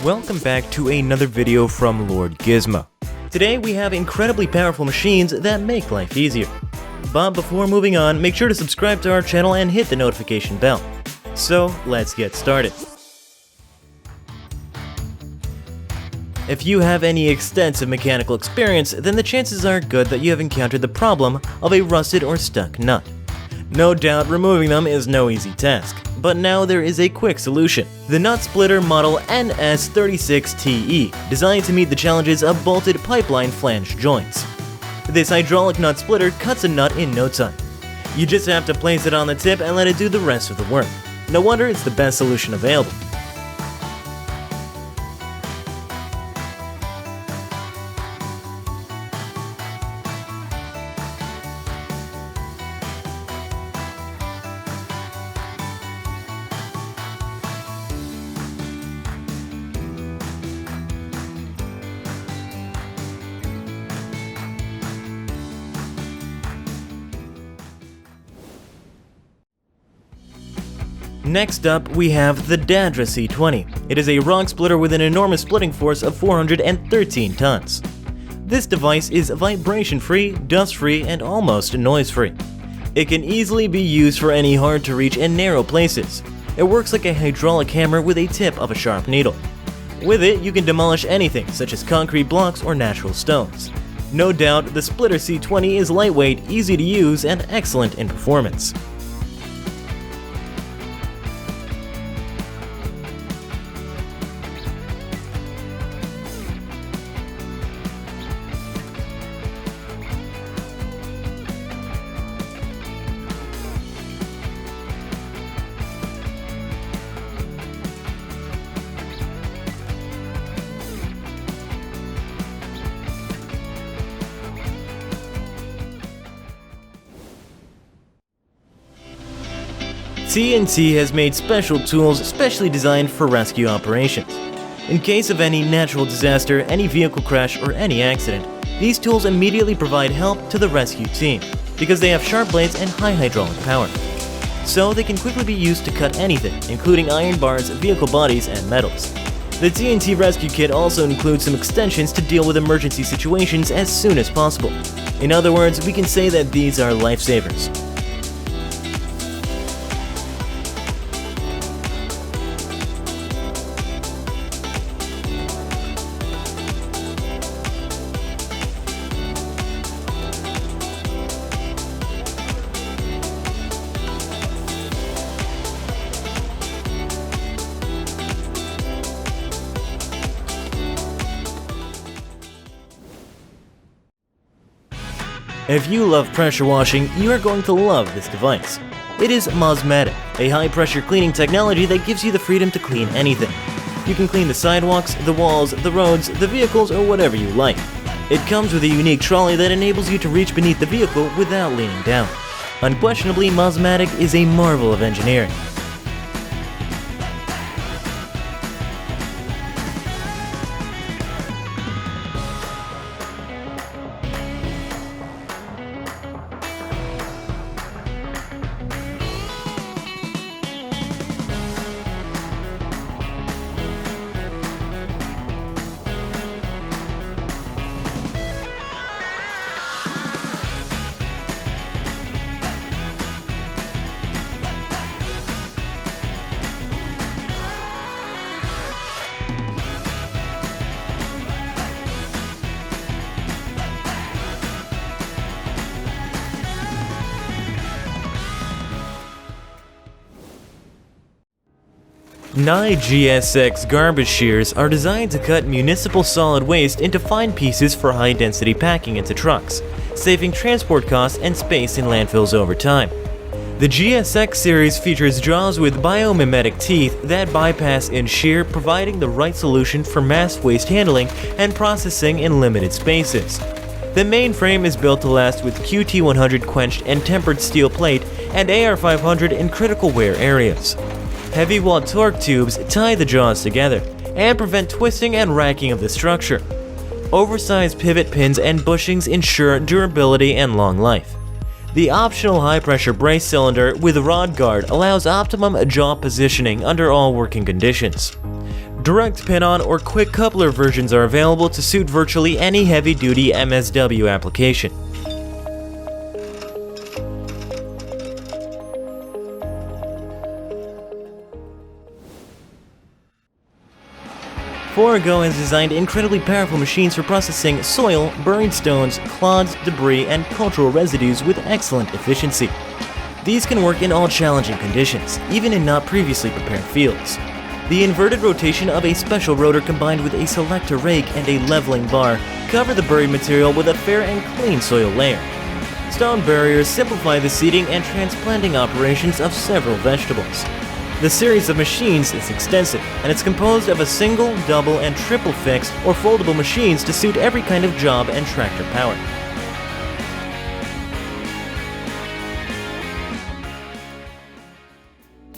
Welcome back to another video from Lord Gizmo. Today we have incredibly powerful machines that make life easier. But before moving on, make sure to subscribe to our channel and hit the notification bell. So let's get started. If you have any extensive mechanical experience, then the chances are good that you have encountered the problem of a rusted or stuck nut. No doubt removing them is no easy task, but now there is a quick solution. The nut splitter model NS36TE, designed to meet the challenges of bolted pipeline flange joints. This hydraulic nut splitter cuts a nut in no time. You just have to place it on the tip and let it do the rest of the work. No wonder it's the best solution available. Next up, we have the DARDA C20. It is a rock splitter with an enormous splitting force of 413 tons. This device is vibration-free, dust-free, and almost noise-free. It can easily be used for any hard-to-reach and narrow places. It works like a hydraulic hammer with a tip of a sharp needle. With it, you can demolish anything, such as concrete blocks or natural stones. No doubt, the Splitter C20 is lightweight, easy to use, and excellent in performance. TNT has made special tools specially designed for rescue operations. In case of any natural disaster, any vehicle crash, or any accident, these tools immediately provide help to the rescue team because they have sharp blades and high hydraulic power. So they can quickly be used to cut anything, including iron bars, vehicle bodies, and metals. The TNT rescue kit also includes some extensions to deal with emergency situations as soon as possible. In other words, we can say that these are lifesavers. If you love pressure washing, you are going to love this device. It is MOSMATIC, a high-pressure cleaning technology that gives you the freedom to clean anything. You can clean the sidewalks, the walls, the roads, the vehicles, or whatever you like. It comes with a unique trolley that enables you to reach beneath the vehicle without leaning down. Unquestionably, MOSMATIC is a marvel of engineering. Nye GSX garbage shears are designed to cut municipal solid waste into fine pieces for high-density packing into trucks, saving transport costs and space in landfills over time. The GSX series features jaws with biomimetic teeth that bypass in shear, providing the right solution for mass waste handling and processing in limited spaces. The main frame is built to last with QT100 quenched and tempered steel plate and AR500 in critical wear areas. Heavy wall torque tubes tie the jaws together and prevent twisting and racking of the structure. Oversized pivot pins and bushings ensure durability and long life. The optional high-pressure brace cylinder with rod guard allows optimum jaw positioning under all working conditions. Direct pin-on or quick coupler versions are available to suit virtually any heavy-duty MSW application. FORIGO has designed incredibly powerful machines for processing soil, buried stones, clods, debris, and cultural residues with excellent efficiency. These can work in all challenging conditions, even in not previously prepared fields. The inverted rotation of a special rotor combined with a selector rake and a leveling bar cover the buried material with a fair and clean soil layer. Stone barriers simplify the seeding and transplanting operations of several vegetables. The series of machines is extensive, and it's composed of a single, double, and triple fixed or foldable machines to suit every kind of job and tractor power.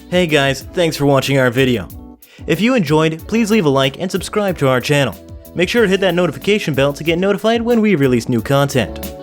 Hey guys, thanks for watching our video. If you enjoyed, please leave a like and subscribe to our channel. Make sure to hit that notification bell to get notified when we release new content.